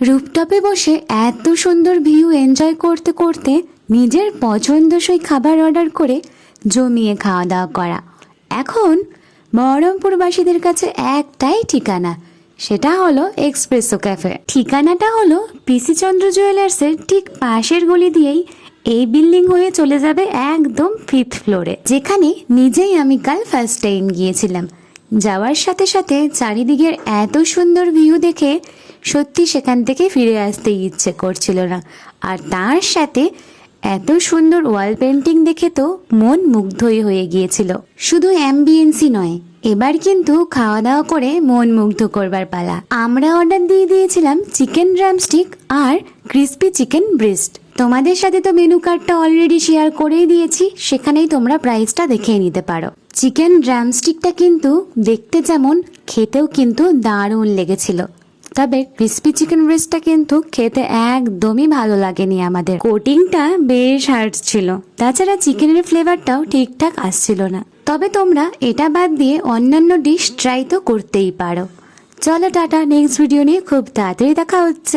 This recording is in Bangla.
রুফটপে বসে এত সুন্দর ভিউ এনজয় করতে করতে নিজের পছন্দসই খাবার অর্ডার করে জমিয়ে খাওয়া দাওয়া করা। এখন বহরমপুরবাসীদের কাছে একটাই ঠিকানা, সেটা হলো এক্সপ্রেসো ক্যাফে। ঠিকানাটা হলো পিসি চন্দ্র জুয়েলার্সের ঠিক পাশের গলি দিয়েই এই বিল্ডিং হয়ে চলে যাবে একদম 5th ফ্লোরে, যেখানে নিজেই আমি কাল ফার্স্ট টাইম গিয়েছিলাম। যাওয়ার সাথে সাথে চারিদিকের এত সুন্দর ভিউ দেখে সত্যি সেখান থেকে ফিরে আসতে ইচ্ছে করছিল না। আর তার সাথে এত সুন্দর ওয়াল পেন্টিং দেখে তো মন মুগ্ধই হয়ে গিয়েছিল। শুধু অ্যাম্বিয়েন্সই নয়, এবার কিন্তু খাওয়া দাওয়া করে মন মুগ্ধ করবার পালা। আমরা অর্ডার দিয়ে দিয়েছিলাম চিকেন ড্রামস্টিক আর ক্রিস্পি চিকেন ব্রেস্ট। তোমাদের সাথে তো মেনু কার্ডটা অলরেডি শেয়ার করেই দিয়েছি, সেখানেই তোমরা প্রাইসটা দেখে নিতে পারো। চিকেন ড্রামস্টিকটা কিন্তু দেখতে যেমন, খেতেও কিন্তু দারুণ লেগেছিল। তবে ক্রিস্পি চিকেন ব্রেস্টটা কিন্তু খেতে একদমই ভালো লাগেনি আমাদের। কোটিংটা বেশ হার্ড ছিল, তাছাড়া চিকেনের ফ্লেভারটাও ঠিকঠাক আসছিল না। তবে তোমরা এটা বাদ দিয়ে অন্যান্য ডিশ ট্রাই তো করতেই পারো। চলো টাটা, নেক্সট ভিডিও নিয়ে খুব তাড়াতাড়ি দেখা হচ্ছে।